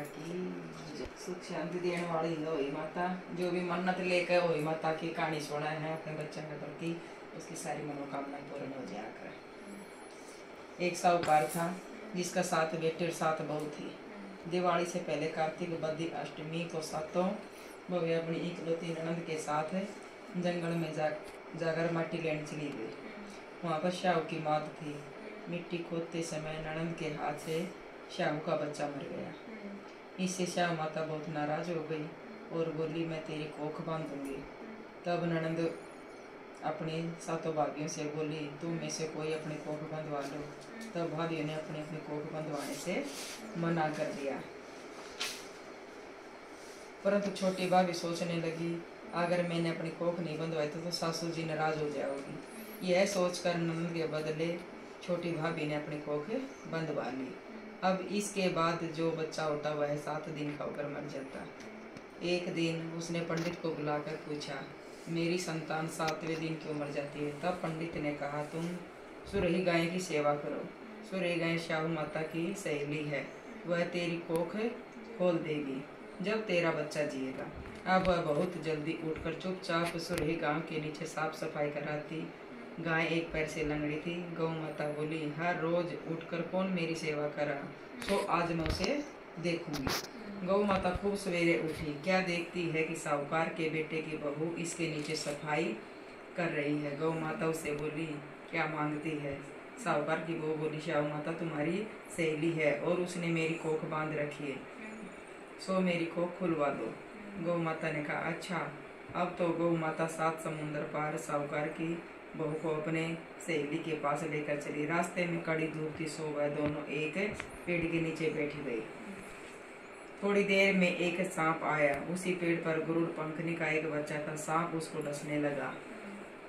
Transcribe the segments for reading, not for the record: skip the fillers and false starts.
की सुख शांति देने वाली होई माता। जो भी मन्नत लेकर होई माता की कहानी सुना है अपने बच्चों के प्रति, उसकी सारी मनोकामना पूर्ण हो जाया कर। एक साहूकार था जिसका 7 बेटे और 7 बहू थी। दिवाली से पहले कार्तिक बद्धी अष्टमी को सातों बहू अपनी इकलौती ननद के साथ जंगल में जाकर माटी लेने चली गई। वहाँ पर शाहू की मात थी। मिट्टी खोदते समय ननद के हाथ से शाहू का बच्चा मर गया। इससे शाहू माता बहुत नाराज हो गई और बोली, मैं तेरी कोख बांधूंगी। तब ननद अपनी 7 भाभियों से बोली, तुम में से कोई अपनी कोख बंधवा लो। तब भाभियों ने अपनी अपनी कोख बंधवाने से मना कर दिया। परंतु छोटी भाभी सोचने लगी, अगर मैंने अपनी कोख नहीं बंधवाई तो सासू जी नाराज हो जाओगी। यह सोचकर ननद के बदले छोटी भाभी ने अपनी कोख बंधवा ली। अब इसके बाद जो बच्चा होता वह 7 दिन का होकर मर जाता। एक दिन उसने पंडित को बुलाकर पूछा, मेरी संतान 7वें दिन क्यों मर जाती है? तब पंडित ने कहा, तुम सुरही गाय की सेवा करो। सुरही गाय शाहू माता की सहेली है, वह तेरी कोख खोल देगी जब तेरा बच्चा जिएगा। अब वह बहुत जल्दी उठकर चुपचाप सुरही गांव के नीचे साफ सफाई कराती। गाय एक पैर से लंगड़ी थी। गौ माता बोली, हर रोज उठकर कौन मेरी सेवा करा, सो आज मैं उसे देखूंगी। गौ माता खूब सवेरे उठी। क्या देखती है कि साहूकार के बेटे की बहू इसके नीचे सफाई कर रही है। गौ माता उसे बोली, क्या मांगती है? साहूकार की बहू बोली, शाहू माता तुम्हारी सहेली है और उसने मेरी कोख बांध रखी है, सो मेरी कोख खुलवा दो। गौ माता ने कहा, अच्छा। अब तो गौ माता 7 समुंदर पार साहूकार की बहू को अपने सहेली के पास लेकर चली। रास्ते में कड़ी धूप थी, सो वह दोनों एक पेड़ के नीचे बैठी गई। थोड़ी देर में एक सांप आया। उसी पेड़ पर गरुड़ पंखनी का एक बच्चा था। सांप उसको डसने लगा।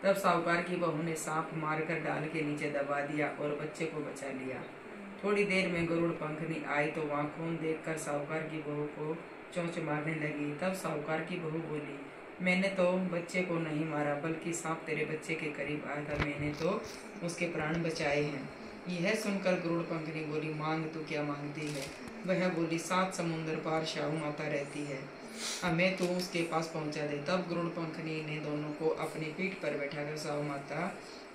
तब साहूकार की बहू ने सांप मारकर डाल के नीचे दबा दिया और बच्चे को बचा लिया। थोड़ी देर में गरुड़ पंखनी आई तो वहाँ खून देखकर साहूकार की बहू को चोंच मारने लगी। तब साहूकार की बहू बोली, मैंने तो बच्चे को नहीं मारा, बल्कि सांप तेरे बच्चे के करीब आया था, मैंने तो उसके प्राण बचाए हैं। यह सुनकर गरुड़ पंखनी बोली, मांग तू क्या मांगती है? वह बोली, 7 समुंदर पार शाहू माता रहती है, हमें तो उसके पास पहुंचा दे। तब गरुड़ पंखनी ने दोनों को अपनी पीठ पर बैठाकर शाहू माता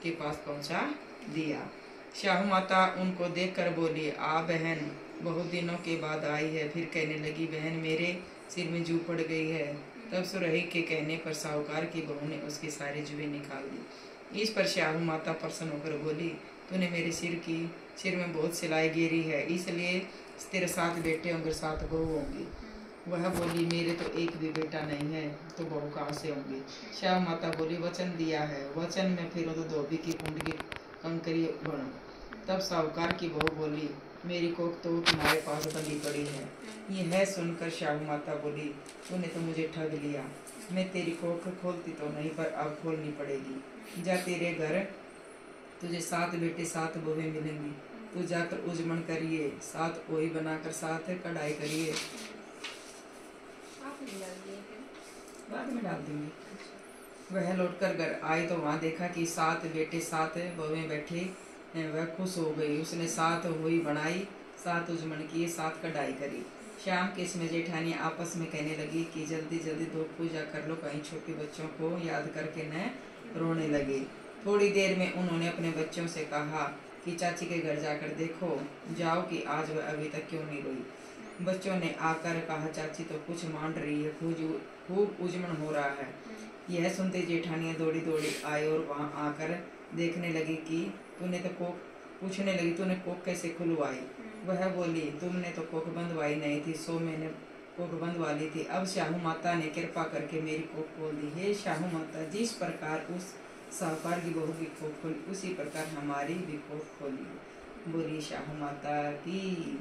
के पास पहुंचा दिया। शाहू माता उनको देखकर बोली, आ बहन, बहुत दिनों के बाद आई है। फिर कहने लगी, बहन मेरे सिर में जू पड़ गई है। तब सुरही के कहने पर साहूकार की बहू ने उसकी सारी जुएं निकाल दी। इस पर शाहू माता प्रसन्न होकर बोली, तूने मेरे सिर में बहुत सिलाई गिरी है, इसलिए तेरे 7 बेटे होंगे, 7 बहू होंगी। वह बोली, मेरे तो एक भी बेटा नहीं है, तो बहू कहाँ से होंगी? शाहू माता बोली, वचन दिया है, वचन में फिर तो धोबी की कुंड की कंकरी बनो। तब साहूकार की बहू बोली, मेरी कोख तो तुम्हारे पास बंधी पड़ी है। यह सुनकर शाहू माता बोली, तूने तो मुझे ठग लिया। मैं तेरी कोख खोलती तो नहीं, पर अब खोलनी पड़ेगी। जा, तेरे घर तुझे 7 बेटे 7 बहुएं मिलेंगी। तू जाकर उजमन करिए, 7 ओई बनाकर 7 कढ़ाई करिए। बाद में डाल दूंगी। वह लौटकर घर आई तो वहाँ देखा कि 7 बेटे 7 बहुएं बैठे हैं। वह खुश हो गई। उसने 7 हुई बनाई, 7 उजमन किए, 7 कढ़ाई करी। शाम के इसमें जेठानी आपस में कहने लगी कि जल्दी जल्दी 2 पूजा कर लो, कहीं छोटे बच्चों को याद करके न रोने लगे। थोड़ी देर में उन्होंने अपने बच्चों से कहा कि चाची के घर जाकर देखो जाओ कि आज वह अभी तक क्यों नहीं रोई। बच्चों ने आकर कहा, चाची तो कुछ मान रही है, खूब उजमन हो रहा है। यह सुनते जेठानियाँ दौड़ी दौड़ी आई और वहाँ आकर देखने लगी कि पूछने लगी, तूने कोख कैसे खुलवाई? वह बोली, तुमने तो कोख बंधवाई नहीं थी, सो मैंने कोख बंधवा ली थी। अब शाहू माता ने कृपा करके मेरी कोख खोल दी। हे शाहू माता, जिस प्रकार उस साहूकार की बहू की कोख खोली, उसी प्रकार हमारी भी कोख खोली। बोली शाहू माता की।